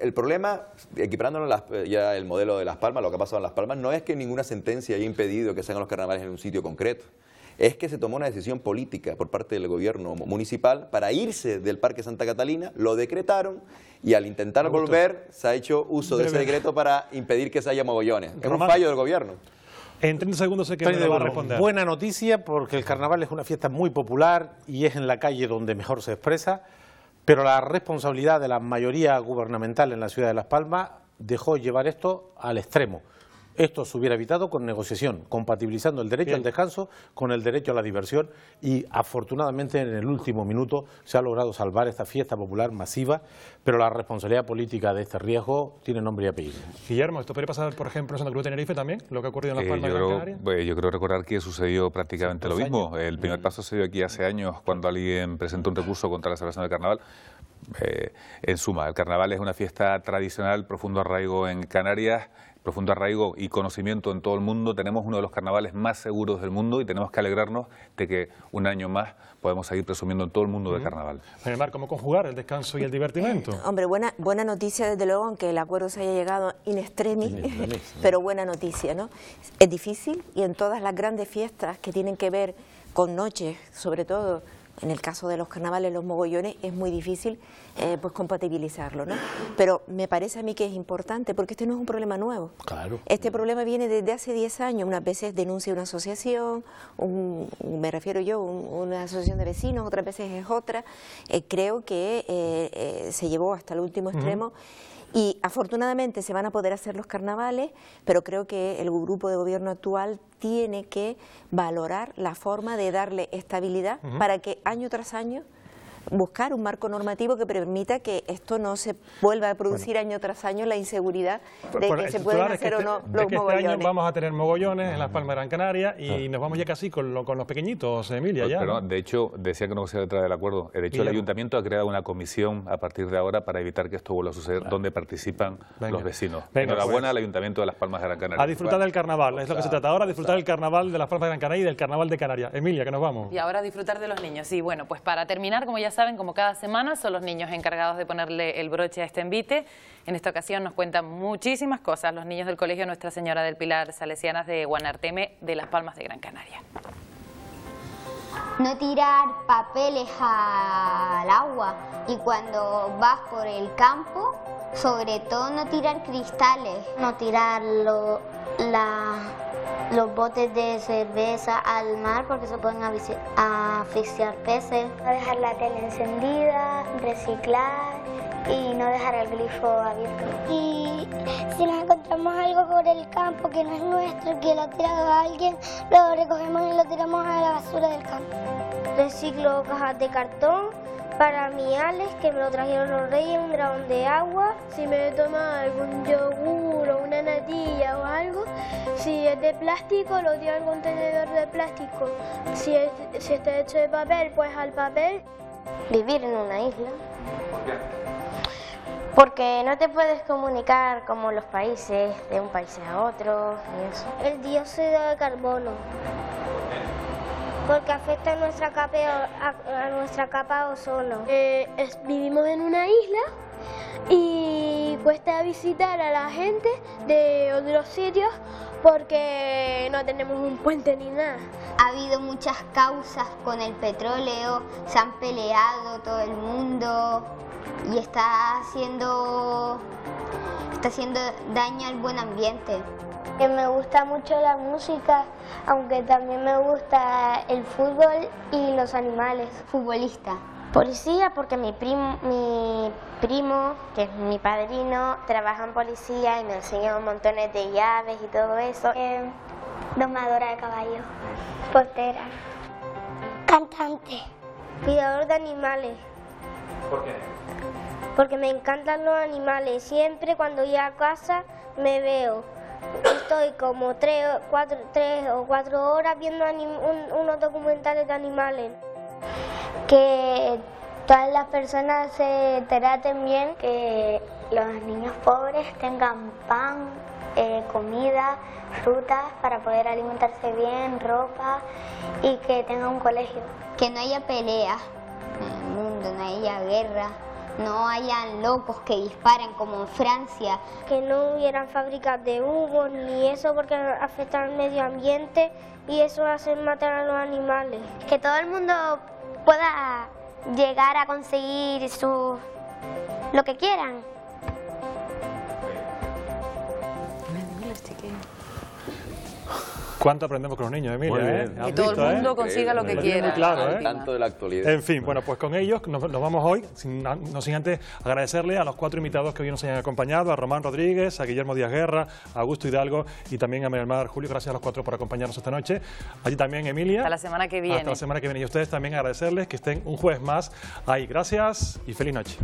[SPEAKER 6] El problema, equiparándolo ya el modelo de Las Palmas, lo que ha pasado en Las Palmas, no es que ninguna sentencia haya impedido que se hagan los carnavales en un sitio concreto. Es que se tomó una decisión política por parte del gobierno municipal para irse del Parque Santa Catalina, lo decretaron y al intentar volver se ha hecho uso de ese decreto para impedir que se haya mogollones. Es un fallo del gobierno.
[SPEAKER 1] En 30 segundos sé que me lo va a responder.
[SPEAKER 2] Buena noticia porque el carnaval es una fiesta muy popular y es en la calle donde mejor se expresa, pero la responsabilidad de la mayoría gubernamental en la ciudad de Las Palmas dejó llevar esto al extremo. Esto se hubiera evitado con negociación, compatibilizando el derecho al descanso con el derecho a la diversión y afortunadamente en el último minuto se ha logrado salvar esta fiesta popular masiva, pero la responsabilidad política de este riesgo tiene nombre y apellido.
[SPEAKER 1] Guillermo, ¿esto podría pasar, por ejemplo, en Santa Cruz de Tenerife también? ¿Lo que ha ocurrido en Las Palmas de Gran Canaria?
[SPEAKER 3] Yo creo recordar que sucedió prácticamente lo mismo. El primer paso se dio aquí hace años cuando alguien presentó un recurso contra la celebración del carnaval. En suma, el carnaval es una fiesta tradicional, profundo arraigo en Canarias, profundo arraigo y conocimiento en todo el mundo. Tenemos uno de los carnavales más seguros del mundo y tenemos que alegrarnos de que un año más podemos seguir presumiendo en todo el mundo de carnaval.
[SPEAKER 1] Mar, ¿cómo conjugar el descanso y el divertimento?
[SPEAKER 5] Hombre, buena noticia desde luego, aunque el acuerdo se haya llegado in extremis, pero buena noticia, ¿no? Es difícil y en todas las grandes fiestas que tienen que ver con noches, sobre todo en el caso de los carnavales, los mogollones, es muy difícil pues compatibilizarlo, ¿no? Pero me parece a mí que es importante porque este no es un problema nuevo.
[SPEAKER 2] Claro.
[SPEAKER 5] Este problema viene desde hace 10 años. Unas veces denuncia una asociación, me refiero yo, una asociación de vecinos, otras veces es otra. Creo que se llevó hasta el último extremo. Y afortunadamente se van a poder hacer los carnavales, pero creo que el grupo de gobierno actual tiene que valorar la forma de darle estabilidad para que año tras año buscar un marco normativo que permita que esto no se vuelva a producir año tras año, la inseguridad de que se pueden hacer o no los mogollones.
[SPEAKER 1] Este año vamos a tener mogollones en Las Palmas de Gran Canaria y nos vamos ya casi con los pequeñitos, Emilia. Ya,
[SPEAKER 3] pero
[SPEAKER 1] ¿no?
[SPEAKER 3] de hecho, decía que no se detrás del acuerdo. De hecho, el Ayuntamiento ha creado una comisión a partir de ahora para evitar que esto vuelva a suceder, donde participan los vecinos. Enhorabuena al Ayuntamiento de Las Palmas de Gran Canaria.
[SPEAKER 1] A disfrutar del carnaval, es lo que se trata ahora, disfrutar del carnaval de Las Palmas de Gran Canaria y del carnaval de Canarias. Emilia, que nos vamos.
[SPEAKER 4] Y ahora disfrutar de los niños. Sí, bueno, pues para terminar, como ya saben, como cada semana, son los niños encargados de ponerle el broche a este envite. En esta ocasión nos cuentan muchísimas cosas los niños del Colegio Nuestra Señora del Pilar Salesianas de Guanarteme de Las Palmas de Gran Canaria.
[SPEAKER 7] No tirar papeles al agua, y cuando vas por el campo, sobre todo no tirar cristales. No tirar los botes de cerveza al mar porque se pueden asfixiar peces.
[SPEAKER 8] No dejar la tele encendida, reciclar y no dejar el grifo abierto. Y si nos encontramos algo por el campo que no es nuestro, que lo ha tirado alguien, lo recogemos y lo tiramos a la basura del campo. Reciclo cajas de cartón para mi Alex, que me lo trajeron los reyes, un dragón de agua. Si me toma algún yogur o una natilla o algo, si es de plástico, lo tiro al contenedor de plástico. Si está hecho de papel, pues al papel.
[SPEAKER 7] Vivir en una isla.
[SPEAKER 8] ¿Por qué? Porque no te puedes comunicar como los países, de un país a otro y eso. El dióxido de carbono. Porque afecta a nuestra capa de ozono. Vivimos en una isla y cuesta visitar a la gente de otros sitios porque no tenemos un puente ni nada.
[SPEAKER 7] Ha habido muchas causas con el petróleo, se han peleado todo el mundo y está haciendo daño al buen ambiente.
[SPEAKER 8] Que me gusta mucho la música, aunque también me gusta el fútbol y los animales.
[SPEAKER 7] Futbolista.
[SPEAKER 8] Policía, porque mi primo, que es mi padrino, trabaja en policía y me enseñó montones de llaves y todo eso.
[SPEAKER 7] Domadora de caballos.
[SPEAKER 8] Portera. Cantante. Cuidador de animales.
[SPEAKER 1] ¿Por qué?
[SPEAKER 8] Porque me encantan los animales. Siempre cuando voy a casa me veo. Estoy como 3 o 4 horas viendo unos documentales de animales. Que todas las personas se traten bien, que los niños pobres tengan pan, comida, frutas para poder alimentarse bien, ropa y que tengan un colegio.
[SPEAKER 7] Que no haya peleas en el mundo, no haya guerra. No hayan locos que disparan como en Francia.
[SPEAKER 8] Que no hubieran fábricas de humo ni eso porque afecta al medio ambiente y eso hace matar a los animales.
[SPEAKER 7] Que todo el mundo pueda llegar a conseguir lo que quieran.
[SPEAKER 1] ¿Cuánto aprendemos con los niños, Emilia?
[SPEAKER 4] Que todo el mundo consiga lo que quiera.
[SPEAKER 1] Muy claro,
[SPEAKER 6] Tanto de la actualidad.
[SPEAKER 1] En fin, bueno, pues con ellos nos vamos hoy, no sin antes agradecerle a los 4 invitados que hoy nos hayan acompañado, a Román Rodríguez, a Guillermo Díaz Guerra, a Augusto Hidalgo y también a María del Mar Julio. Gracias a los 4 por acompañarnos esta noche. Allí también, Emilia.
[SPEAKER 4] Hasta la semana que viene.
[SPEAKER 1] Hasta la semana que viene. Y a ustedes también agradecerles que estén un jueves más ahí. Gracias y feliz noche.